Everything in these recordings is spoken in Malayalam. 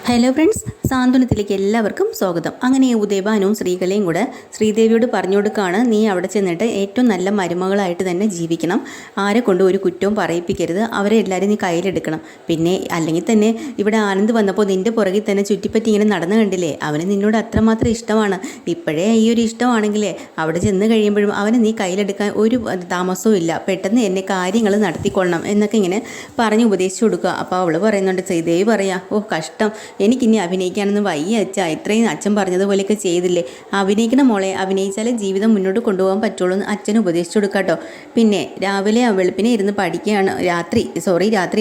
ഹലോ ഫ്രണ്ട്സ്, സാന്ത്വനത്തിലേക്ക് എല്ലാവർക്കും സ്വാഗതം. അങ്ങനെ ഉദയഭാനും ശ്രീകലയും കൂടെ ശ്രീദേവിയോട് പറഞ്ഞു കൊടുക്കുകയാണ്, നീ അവിടെ ചെന്നിട്ട് ഏറ്റവും നല്ല മരുമകളായിട്ട് തന്നെ ജീവിക്കണം, ആരെ കൊണ്ട് ഒരു കുറ്റവും പറയിപ്പിക്കരുത്, അവരെ എല്ലാവരും നീ കയ്യിലെടുക്കണം. പിന്നെ അല്ലെങ്കിൽ തന്നെ ഇവിടെ ആനന്ദ് വന്നപ്പോൾ നിൻ്റെ പുറകിൽ തന്നെ ചുറ്റിപ്പറ്റി ഇങ്ങനെ നടന്നു കണ്ടില്ലേ, അവന് നിന്നോട് അത്രമാത്രം ഇഷ്ടമാണ്. ഇപ്പോഴേ ഈ ഒരു ഇഷ്ടമാണെങ്കിലേ അവിടെ ചെന്ന് കഴിയുമ്പോഴും അവനെ നീ കയ്യിലെടുക്കാൻ ഒരു താമസവും ഇല്ല, പെട്ടെന്ന് എന്നെ കാര്യങ്ങൾ നടത്തിക്കൊള്ളണം എന്നൊക്കെ ഇങ്ങനെ പറഞ്ഞ് ഉപദേശിച്ചു കൊടുക്കുക. അപ്പോൾ അവൾ പറയുന്നുണ്ട്, ശ്രീദേവി പറയാ, ഓ കഷ്ടം, എനിക്കിനി അഭിനയിക്കാനൊന്നും വയ്യ അച്ഛാ, ഇത്രയും അച്ഛൻ പറഞ്ഞതുപോലെയൊക്കെ ചെയ്തില്ലേ, അഭിനയിക്കണം മോളെ, അഭിനയിച്ചാലേ ജീവിതം മുന്നോട്ട് കൊണ്ടുപോകാൻ പറ്റുള്ളൂ എന്ന് അച്ഛൻ ഉപദേശിച്ചു കൊടുക്കാട്ടോ. പിന്നെ രാവിലെ വെളുപ്പിനെ ഇരുന്ന് പഠിക്കുകയാണ്, രാത്രി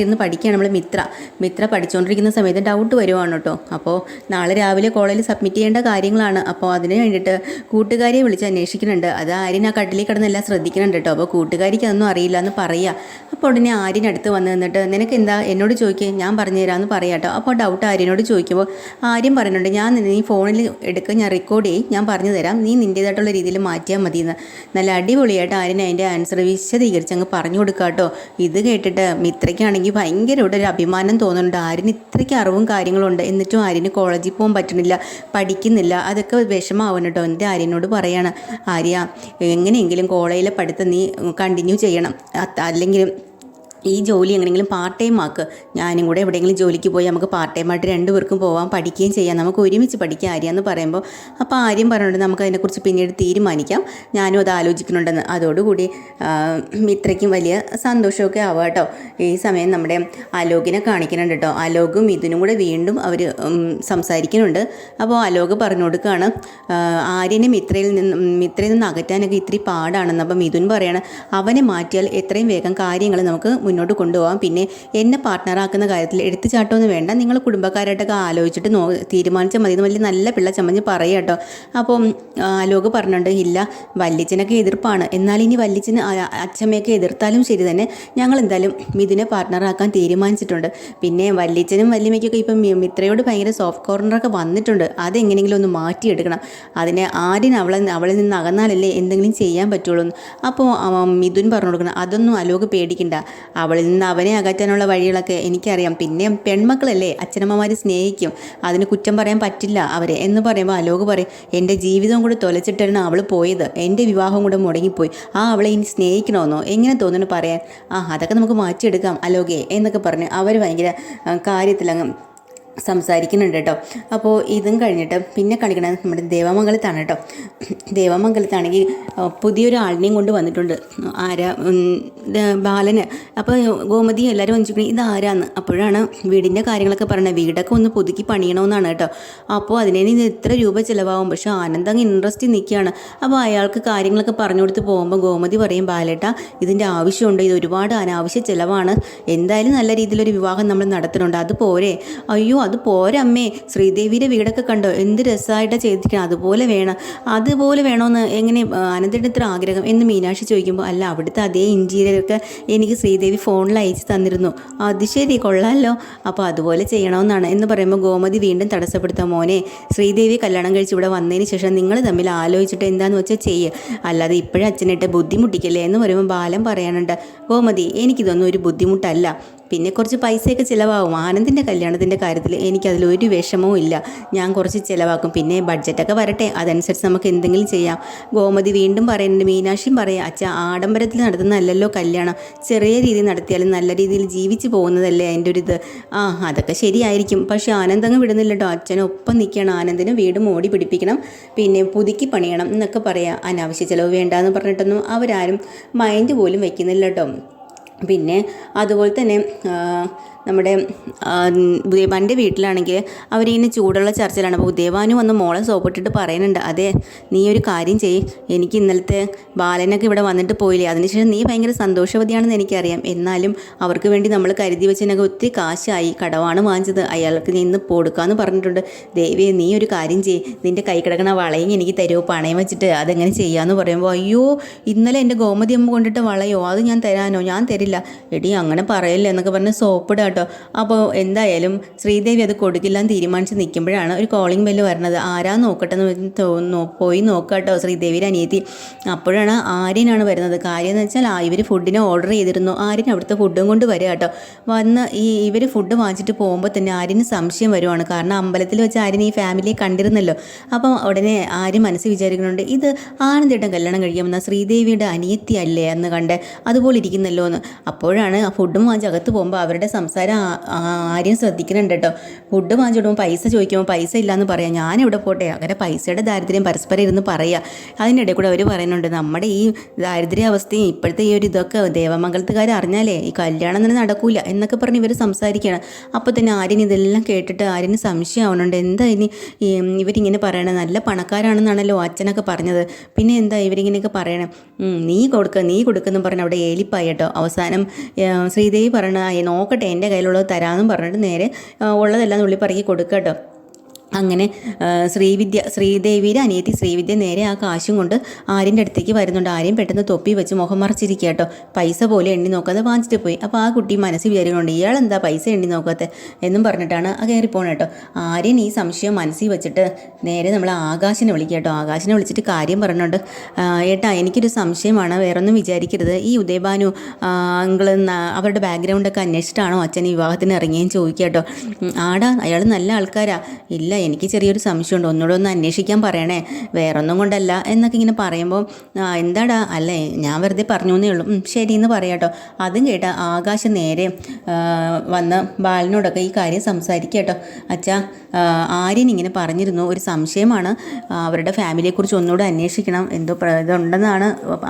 ഇരുന്ന് പഠിക്കുകയാണ് നമ്മൾ മിത്ര പഠിച്ചുകൊണ്ടിരിക്കുന്ന സമയത്ത് ഡൗട്ട് വരുവാണ് കേട്ടോ. അപ്പോൾ നാളെ രാവിലെ കോളേജിൽ സബ്മിറ്റ് ചെയ്യേണ്ട കാര്യങ്ങളാണ്. അപ്പോൾ അതിന് വേണ്ടിയിട്ട് കൂട്ടുകാരിയെ വിളിച്ച് അന്വേഷിക്കുന്നുണ്ട്. അത് ആര്യൻ ആ കട്ടിലിൽ കിടന്നെല്ലാം ശ്രദ്ധിക്കുന്നുണ്ട് കേട്ടോ. അപ്പോൾ കൂട്ടുകാരിക്ക് അതൊന്നും അറിയില്ല എന്ന് പറയുക. അപ്പോൾ ഉടനെ ആര്യനടുത്ത് വന്ന് നിന്നിട്ട്, നിനക്ക് എന്താ എന്നോട് ചോദിക്കുക, ഞാൻ പറഞ്ഞു തരാമെന്ന് പറയാം കേട്ടോ. അപ്പോൾ ഡൗട്ട് ആര്യനോട് ചോദിക്കുമ്പോൾ ആര്യം പറയുന്നുണ്ട്, നീ ഫോണിൽ എടുക്കുക, ഞാൻ റെക്കോർഡ് ചെയ്യും, ഞാൻ പറഞ്ഞു തരാം, നീ നിൻ്റേതായിട്ടുള്ള രീതിയിൽ മാറ്റിയാൽ മതിയെന്ന്. നല്ല അടിപൊളിയായിട്ട് ആര്യൻ അതിൻ്റെ ആൻസർ വിശദീകരിച്ച് അങ്ങ് പറഞ്ഞു കൊടുക്കുക കേട്ടോ. ഇത് കേട്ടിട്ട് മിത്രയ്ക്കാണെങ്കിൽ ഭയങ്കര ഇവിടെ ഒരു അഭിമാനം തോന്നുന്നുണ്ട്. ആര്യന് ഇത്രയ്ക്ക് അറിവും കാര്യങ്ങളുണ്ട്, എന്നിട്ടും ആര്യന് കോളേജിൽ പോകാൻ പറ്റണില്ല, പഠിക്കുന്നില്ല, അതൊക്കെ വിഷമാവണം കേട്ടോ. എൻ്റെ ആര്യനോട് പറയാണ്, ആര്യ എങ്ങനെയെങ്കിലും കോളേജിലെ പഠിത്തം നീ കണ്ടിന്യൂ ചെയ്യണം, അല്ലെങ്കിൽ ഈ ജോലി എങ്ങനെയെങ്കിലും പാർട്ട് ടൈം ആക്ക്, ഞാനും കൂടെ എവിടെയെങ്കിലും ജോലിക്ക് പോയി നമുക്ക് പാർട്ട് ടൈമായിട്ട് രണ്ടുപേർക്കും പോകാൻ, പഠിക്കുകയും ചെയ്യാം, നമുക്ക് ഒരുമിച്ച് പഠിക്കാം ആര്യ എന്ന് പറയുമ്പോൾ, അപ്പോൾ ആര്യം പറഞ്ഞിട്ടുണ്ട് നമുക്ക് അതിനെക്കുറിച്ച് പിന്നീട് തീരുമാനിക്കാം, ഞാനും അത് ആലോചിക്കുന്നുണ്ടെന്ന്. അതോടുകൂടി മിത്രയ്ക്കും വലിയ സന്തോഷമൊക്കെ ആവുക കേട്ടോ. ഈ സമയം നമ്മുടെ അലോകിനെ കാണിക്കുന്നുണ്ട് കേട്ടോ. അലോകും ഇതിനും കൂടെ വീണ്ടും അവർ സംസാരിക്കുന്നുണ്ട്. അപ്പോൾ അലോക് പറഞ്ഞു കൊടുക്കുകയാണ്, ആര്യനെ മിത്രയിൽ നിന്ന് അകറ്റാനൊക്കെ ഇത്തിരി പാടാണെന്ന്. അപ്പം മിഥുൻ പറയാണ്, അവനെ മാറ്റിയാൽ എത്രയും വേഗം കാര്യങ്ങൾ നമുക്ക് മുന്നോട്ട് കൊണ്ടുപോകാം, പിന്നെ എന്നെ പാർട്ട്ണറാക്കുന്ന കാര്യത്തിൽ എടുത്തുചാട്ടമൊന്നും വേണ്ട, നിങ്ങൾ കുടുംബക്കാരായിട്ടൊക്കെ ആലോചിച്ചിട്ട് തീരുമാനിച്ചാൽ മതി എന്ന് വലിയ നല്ല പിള്ള ചമ്മഞ്ഞ് പറയുക കേട്ടോ. അപ്പോൾ ലോക പറഞ്ഞിട്ടുണ്ട്, ഇല്ല വല്യച്ഛനൊക്കെ എതിർപ്പാണ്, എന്നാൽ ഇനി വല്യച്ഛന് അച്ഛമ്മയൊക്കെ എതിർത്താലും ശരി തന്നെ ഞങ്ങൾ എന്തായാലും മിഥുനെ പാർട്ട്ണറാക്കാൻ തീരുമാനിച്ചിട്ടുണ്ട്. പിന്നെ വല്യച്ഛനും വല്യമ്മയ്ക്കൊക്കെ ഇപ്പം മിത്രയോട് ഭയങ്കര സോഫ്റ്റ് കോർണറൊക്കെ വന്നിട്ടുണ്ട്, അതെങ്ങനെയെങ്കിലും ഒന്ന് മാറ്റിയെടുക്കണം, അതിനെ ആദ്യം അവളിൽ നിന്ന് അകന്നാലല്ലേ എന്തെങ്കിലും ചെയ്യാൻ പറ്റുള്ളൂ. അപ്പോൾ മിഥുൻ പറഞ്ഞു കൊടുക്കണം, അതൊന്നും അലോക് പേടിക്കണ്ട, അവളിൽ നിന്ന് അവനെ അകറ്റാനുള്ള വഴികളൊക്കെ എനിക്കറിയാം, പിന്നെ പെൺമക്കളല്ലേ അച്ഛനമ്മമാർ സ്നേഹിക്കും, അതിന് കുറ്റം പറയാൻ പറ്റില്ല അവരെ എന്ന് പറയുമ്പോൾ അലോക് പറയും, എൻ്റെ ജീവിതവും കൂടെ തൊലച്ചിട്ടാണ് അവൾ പോയത്, എൻ്റെ വിവാഹം കൂടെ മുടങ്ങിപ്പോയി, അവളെ ഇനി സ്നേഹിക്കണമെന്നോ എങ്ങനെ തോന്നുന്നു പറയാൻ, അതൊക്കെ നമുക്ക് മാറ്റിയെടുക്കാം അലോകെ എന്നൊക്കെ പറഞ്ഞ് അവർ ഭയങ്കര കാര്യത്തിലങ്ങ് സംസാരിക്കുന്നുണ്ട് കേട്ടോ. അപ്പോൾ ഇതും കഴിഞ്ഞിട്ട് പിന്നെ കളിക്കണത് നമ്മുടെ ദേവമംഗലത്താണ് കേട്ടോ. ദേവമംഗലത്താണെങ്കിൽ പുതിയൊരു ആളിനെയും കൊണ്ട് വന്നിട്ടുണ്ട്, ബാലന്. അപ്പോൾ ഗോമതി എല്ലാവരും വന്നിരിക്കണേ ഇതാരാന്ന്. അപ്പോഴാണ് വീടിൻ്റെ കാര്യങ്ങളൊക്കെ പറയുന്നത്, വീടൊക്കെ ഒന്ന് പുതുക്കി പണിയണമെന്നാണ് കേട്ടോ. അപ്പോൾ അതിന് ഇത്ര രൂപ ചിലവാകും, പക്ഷേ ആനന്ദ് അങ്ങ് ഇൻട്രസ്റ്റ് നിൽക്കുകയാണ്. അപ്പോൾ അയാൾക്ക് കാര്യങ്ങളൊക്കെ പറഞ്ഞു കൊടുത്ത് പോകുമ്പോൾ ഗോമതി പറയും, ബാലേട്ട ഇതിൻ്റെ ആവശ്യമുണ്ട്, ഇത് ഒരുപാട് അനാവശ്യ ചിലവാണ്, എന്തായാലും നല്ല രീതിയിലൊരു വിവാഹം നമ്മൾ നടത്തുന്നുണ്ട്, അത് പോരെ. അയ്യോ അത് പോരമ്മേ, ശ്രീദേവിയുടെ വീടൊക്കെ കണ്ടോ എന്ത് രസമായിട്ടാണ് ചെയ്തിരിക്കണം, അതുപോലെ വേണമെന്ന് എങ്ങനെ ആനന്ദിൻ്റെ ഇത്ര ആഗ്രഹം എന്ന് മീനാക്ഷി ചോദിക്കുമ്പോൾ, അല്ല അവിടുത്തെ അതേ ഇൻറ്റീരിയറൊക്കെ എനിക്ക് ശ്രീദേവി ഫോണിൽ അയച്ച് തന്നിരുന്നു, അത് ശരി കൊള്ളാമല്ലോ, അപ്പോൾ അതുപോലെ ചെയ്യണമെന്നാണ് എന്ന് പറയുമ്പോൾ ഗോമതി വീണ്ടും തടസ്സപ്പെടുത്താം, മോനെ ശ്രീദേവി കല്യാണം കഴിച്ച് ഇവിടെ വന്നതിന് ശേഷം നിങ്ങൾ തമ്മിൽ ആലോചിച്ചിട്ട് എന്താണെന്ന് വെച്ചാൽ ചെയ്യുക, അല്ലാതെ ഇപ്പോഴും അച്ഛനായിട്ട് ബുദ്ധിമുട്ടിക്കല്ലേ എന്ന് പറയുമ്പോൾ ബാലൻ പറയാനുണ്ട്, ഗോമതി എനിക്കിതൊന്നും ഒരു ബുദ്ധിമുട്ടല്ല, പിന്നെ കുറച്ച് പൈസയൊക്കെ ചിലവാകും, ആനന്ദിൻ്റെ കല്യാണത്തിൻ്റെ കാര്യത്തിൽ എനിക്കതിലൊരു വിഷമവും ഇല്ല, ഞാൻ കുറച്ച് ചിലവാക്കും, പിന്നെ ബഡ്ജറ്റൊക്കെ വരട്ടെ അതനുസരിച്ച് നമുക്ക് എന്തെങ്കിലും ചെയ്യാം. ഗോമതി വീണ്ടും പറയുന്നുണ്ട്, മീനാക്ഷിയും പറയാം, അച്ഛാ ആഡംബരത്തിൽ നടത്തുന്നതല്ലല്ലോ കല്യാണം, ചെറിയ രീതിയിൽ നടത്തിയാലും നല്ല രീതിയിൽ ജീവിച്ച് പോകുന്നതല്ലേ അതിൻ്റെ ഒരു ഇത്. അതൊക്കെ ശരിയായിരിക്കും, പക്ഷേ ആനന്ദങ്ങ് വിടുന്നില്ല കേട്ടോ, അച്ഛനൊപ്പം നിൽക്കണം, ആനന്ദിന് വീട് മോടി പിടിപ്പിക്കണം, പിന്നെ പുതുക്കി പണിയണം എന്നൊക്കെ പറയാം, അനാവശ്യ ചിലവ് വേണ്ടാന്ന് പറഞ്ഞിട്ടൊന്നും അവരാരും മൈൻഡ് പോലും വയ്ക്കുന്നില്ല കേട്ടോ. പിന്നെ അതുപോലെ തന്നെ നമ്മുടെ ഉദയഭാൻ്റെ വീട്ടിലാണെങ്കിൽ അവരിങ്ങനെ ചൂടുള്ള ചർച്ചയിലാണ്. അപ്പോൾ ഉദയഭാനു വന്ന് മോളെ സോപ്പിട്ടിട്ട് പറയുന്നുണ്ട്, അതെ നീ ഒരു കാര്യം ചെയ്യ്, എനിക്ക് ഇന്നലത്തെ ബാലനൊക്കെ ഇവിടെ വന്നിട്ട് പോയില്ലേ, അതിനുശേഷം നീ ഭയങ്കര സന്തോഷവതിയാണെന്ന് എനിക്കറിയാം, എന്നാലും അവർക്ക് വേണ്ടി നമ്മൾ കരുതി വെച്ചതിനൊക്കെ ഒത്തിരി കാശായി, കടവാണ് വാങ്ങിച്ചത്, അയാൾക്ക് നീ ഇന്ന് കൊടുക്കാമെന്ന് പറഞ്ഞിട്ടുണ്ട്, ദേവി നീ ഒരു കാര്യം ചെയ്യ്, നിൻ്റെ കൈ കിടക്കണ വളയും എനിക്ക് തരുമോ പണയം വെച്ചിട്ട്, അതെങ്ങനെ ചെയ്യാമെന്ന് പറയുമ്പോൾ, അയ്യോ ഇന്നലെ എൻ്റെ ഗോമതി അമ്മ കൊണ്ടിട്ട് വളയോ, അത് ഞാൻ തരാനോ, ഞാൻ തരില്ല, എടി അങ്ങനെ പറയല്ലേ എന്നൊക്കെ പറഞ്ഞ് സോപ്പിടുക കേട്ടോ. അപ്പോൾ എന്തായാലും ശ്രീദേവി അത് കൊടുക്കില്ല എന്ന് തീരുമാനിച്ച് നിൽക്കുമ്പോഴാണ് ഒരു കോളിംഗ് ബെല്ല് വരുന്നത്. ആരാ നോക്കട്ടെ എന്ന് പോയി നോക്കാട്ടോ ശ്രീദേവിയുടെ അനിയത്തി. അപ്പോഴാണ് ആര്യനാണ് വരുന്നത്. കാര്യം എന്ന് വെച്ചാൽ ഇവർ ഫുഡിന് ഓർഡർ ചെയ്തിരുന്നു. ആര്യൻ അവിടുത്തെ ഫുഡും കൊണ്ട് വരിക കേട്ടോ. വന്ന് ഇവർ ഫുഡ് വാങ്ങിച്ചിട്ട് പോകുമ്പോൾ തന്നെ ആര്യന് സംശയം വരുവാണ്. കാരണം അമ്പലത്തിൽ വെച്ച് ആര്യൻ ഈ ഫാമിലിയെ കണ്ടിരുന്നല്ലോ. അപ്പം ഉടനെ ആര്യൻ മനസ്സിൽ വിചാരിക്കുന്നുണ്ട്, ഇത് ആനന്ദേട്ടൻ കല്യാണം കഴിക്കാമെന്ന ശ്രീദേവിയുടെ അനിയത്തി അല്ലേ എന്ന് കണ്ട് അതുപോലെ ഇരിക്കുന്നല്ലോ എന്ന്. അപ്പോഴാണ് ആ ഫുഡും വാങ്ങിച്ച് അകത്ത് പോകുമ്പോൾ അവരുടെ സംസാരം ആര്യൻ ശ്രദ്ധിക്കുന്നുണ്ട് കേട്ടോ. ഫുഡ് വാങ്ങിച്ച് വിടുമ്പോൾ പൈസ ചോദിക്കുമ്പോൾ പൈസ ഇല്ലയെന്ന് പറയാം. ഞാനിവിടെ പോട്ടെ, അങ്ങനെ പൈസയുടെ ദാരിദ്ര്യം പരസ്പരം ഇരുന്ന് പറയുക. അതിനിടെ കൂടെ അവർ പറയുന്നുണ്ട്, നമ്മുടെ ഈ ദാരിദ്ര്യാവസ്ഥയും ഇപ്പോഴത്തെ ഈ ഒരു ഇതൊക്കെ ദേവമംഗലത്തുകാർ അറിഞ്ഞാലേ ഈ കല്യാണം തന്നെ നടക്കൂല എന്നൊക്കെ പറഞ്ഞ് ഇവർ സംസാരിക്കുകയാണ്. അപ്പോൾ തന്നെ ആര്യൻ ഇതെല്ലാം കേട്ടിട്ട് ആര്യന് സംശയമാവുന്നുണ്ട്. എന്താ ഇനി ഇവരിങ്ങനെ പറയണത്? നല്ല പണക്കാരാണെന്നാണല്ലോ അച്ഛനൊക്കെ പറഞ്ഞത്, പിന്നെ എന്താ ഇവരിങ്ങനെയൊക്കെ പറയണേ? നീ കൊടുക്കെന്ന് പറഞ്ഞ് അവിടെ ഏലിപ്പായി കേട്ടോ. അവസാനം ശ്രീദേവി പറയണ നോക്കട്ടെ എൻ്റെ കയ്യിലുള്ളത് തരാമെന്നും പറഞ്ഞിട്ട് നേരെ ഉള്ളതെല്ലാം നുള്ളി പറക്കി കൊടുക്കുക കേട്ടോ. അങ്ങനെ ശ്രീദേവിയുടെ അനിയത്തി ശ്രീവിദ്യ നേരെ ആ കാശും കൊണ്ട് ആര്യൻ്റെ അടുത്തേക്ക് വരുന്നുണ്ട്. ആര്യൻ പെട്ടെന്ന് തൊപ്പി വെച്ച് മുഖം മറച്ചിരിക്കുക കേട്ടോ. പൈസ പോലെ എണ്ണി നോക്കാതെ വാങ്ങിച്ചിട്ട് പോയി. അപ്പോൾ ആ കുട്ടി മനസ്സിൽ വിചാരിക്കുന്നുണ്ട്, ഇയാളെന്താ പൈസ എണ്ണി നോക്കാത്തെ എന്നും പറഞ്ഞിട്ടാണ് ആ കയറി പോകണം കേട്ടോ. ആര്യൻ ഈ സംശയം മനസ്സിൽ വെച്ചിട്ട് നേരെ നമ്മൾ ആകാശിനെ വിളിക്കുക കേട്ടോ. ആകാശിനെ വിളിച്ചിട്ട് കാര്യം പറഞ്ഞുകൊണ്ട്, ഏട്ടാ എനിക്കൊരു സംശയമാണ്, വേറൊന്നും വിചാരിക്കരുത്. ഈ ഉദയഭാനു അങ്കിള് അവരുടെ ബാക്ക്ഗ്രൗണ്ടൊക്കെ അന്വേഷിച്ചിട്ടാണോ അച്ഛൻ ഈ വിവാഹത്തിന് ഇറങ്ങിയെന്ന് ചോദിക്കുക കേട്ടോ. ആടാ, അയാൾ നല്ല ആൾക്കാരാ. ഇല്ല, എനിക്ക് ചെറിയൊരു സംശയമുണ്ട്, ഒന്നുകൂടെ ഒന്ന് അന്വേഷിക്കാൻ പറയണേ, വേറൊന്നും കൊണ്ടല്ല എന്നൊക്കെ ഇങ്ങനെ പറയുമ്പോൾ, എന്താടാ, അല്ലേ ഞാൻ വെറുതെ പറഞ്ഞു എന്നേ ഉള്ളൂ, ശരി എന്ന് പറയാം കേട്ടോ. അതും കേട്ട ആകാശം നേരെ വന്ന് ബാലനോടൊക്കെ ഈ കാര്യം സംസാരിക്കുക കേട്ടോ. അച്ഛാ, ആര്യൻ ഇങ്ങനെ പറഞ്ഞിരുന്നു, ഒരു സംശയമാണ്, അവരുടെ ഫാമിലിയെക്കുറിച്ച് ഒന്നുകൂടെ അന്വേഷിക്കണം, എന്തോ ഇതുണ്ടെന്നാണ്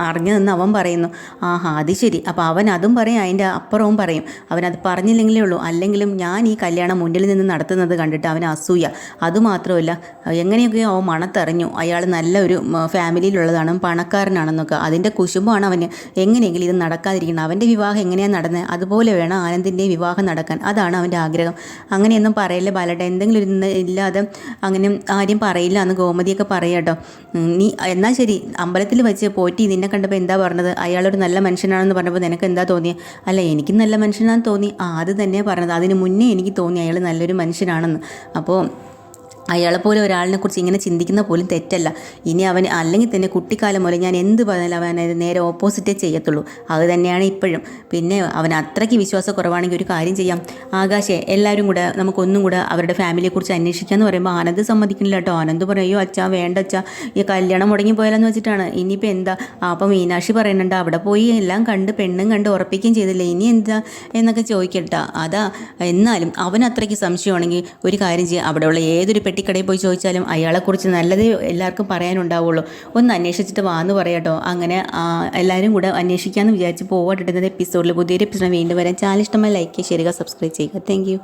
അറിഞ്ഞതെന്ന് അവൻ പറയുന്നു. അത് ശരി. അപ്പോൾ അവൻ അതും പറയും, അതിൻ്റെ അപ്പുറവും പറയും. അവനത് പറഞ്ഞില്ലെങ്കിലേ ഉള്ളൂ. അല്ലെങ്കിലും ഞാൻ ഈ കല്യാണം മുന്നിൽ നിന്ന് നടത്തുന്നത് കണ്ടിട്ട് അവന് അസൂയ. അതുമാത്രമല്ല, എങ്ങനെയൊക്കെയോ അവൻ മണത്തറിഞ്ഞു അയാൾ നല്ലൊരു ഫാമിലിയിലുള്ളതാണ്, പണക്കാരനാണെന്നൊക്കെ. അതിൻ്റെ കുശുമ്പാണ് അവന്. എങ്ങനെയെങ്കിലും ഇത് നടക്കാതിരിക്കണം. അവൻ്റെ വിവാഹം എങ്ങനെയാണ് നടന്നത് അതുപോലെ വേണം ആനന്ദിൻ്റെ വിവാഹം നടക്കാൻ. അതാണ് അവൻ്റെ ആഗ്രഹം. അങ്ങനെയൊന്നും പറയില്ല ബാലട്ട, എന്തെങ്കിലും ഒരു ഇല്ലാതെ അങ്ങനെ ആരും പറയില്ല എന്ന് ഗോമതിയൊക്കെ പറയാം കേട്ടോ. നീ എന്നാൽ ശരി, അമ്പലത്തിൽ വെച്ച് പോറ്റി നിന്നെ കണ്ടപ്പോൾ എന്താ പറഞ്ഞത്? അയാളൊരു നല്ല മനുഷ്യനാണെന്ന് പറഞ്ഞപ്പോൾ നിനക്ക് എന്താ തോന്നിയത്? അല്ല, എനിക്ക് നല്ല മനുഷ്യനാണെന്ന് തോന്നി. അത് തന്നെയാണ് പറഞ്ഞത്. അതിന് മുന്നേ എനിക്ക് തോന്നി അയാൾ നല്ലൊരു മനുഷ്യനാണെന്ന്. അപ്പോൾ അയാളെപ്പോലെ ഒരാളിനെ കുറിച്ച് ഇങ്ങനെ ചിന്തിക്കുന്ന പോലും തെറ്റല്ല. ഇനി അവൻ അല്ലെങ്കിൽ തന്നെ കുട്ടിക്കാലം മുതൽ ഞാൻ എന്ത് പറഞ്ഞാലും അവൻ നേരെ ഓപ്പോസിറ്റേ ചെയ്യത്തുള്ളൂ. അത് തന്നെയാണ് ഇപ്പോഴും. പിന്നെ അവൻ അത്രയ്ക്ക് വിശ്വാസക്കുറവാണെങ്കിൽ ഒരു കാര്യം ചെയ്യാം, ആകാശേ, എല്ലാവരും കൂടെ നമുക്കൊന്നും കൂടെ അവരുടെ ഫാമിലിയെക്കുറിച്ച് അന്വേഷിക്കാമെന്ന് പറയുമ്പോൾ ആനന്ദ് സമ്മതിക്കുന്നില്ല കേട്ടോ. ആനന്ദ് പറയോ, അച്ഛാ വേണ്ട അച്ഛാ, ഈ കല്യാണം മുടങ്ങി പോയാലെന്ന് വെച്ചിട്ടാണ്. ഇനിയിപ്പോൾ എന്താ? അപ്പം മീനാക്ഷി പറയുന്നുണ്ട്, അവിടെ പോയി എല്ലാം കണ്ട് പെണ്ണും കണ്ട് ഉറപ്പിക്കുകയും ചെയ്തില്ലേ, ഇനി എന്താ എന്നൊക്കെ ചോദിക്കട്ടാ. അതാ, എന്നാലും അവൻ അത്രയ്ക്ക് സംശയമാണെങ്കിൽ ഒരു കാര്യം ചെയ്യാം, അവിടെയുള്ള ഏതൊരു പെട്ടിക്കടയിൽ പോയി ചോദിച്ചാലും അയാളെക്കുറിച്ച് നല്ലതേ എല്ലാവർക്കും പറയാനുണ്ടാവുള്ളൂ. ഒന്ന് അന്വേഷിച്ചിട്ട് വാന്ന് പറയാട്ടോ. അങ്ങനെ എല്ലാവരും കൂടെ അന്വേഷിക്കാമെന്ന് വിചാരിച്ച് പോവാട്ടിട്ടുന്നത് എപ്പിസോഡിൽ പുതിയൊരു എപ്പിസോഡ് വീണ്ടും വരാൻ. ചാനൽ ഇഷ്ടമായി ലൈക്ക് ചെയ്യുക, ഷെയർ ചെയ്യുക, സബ്സ്ക്രൈബ് ചെയ്യുക. Thank you.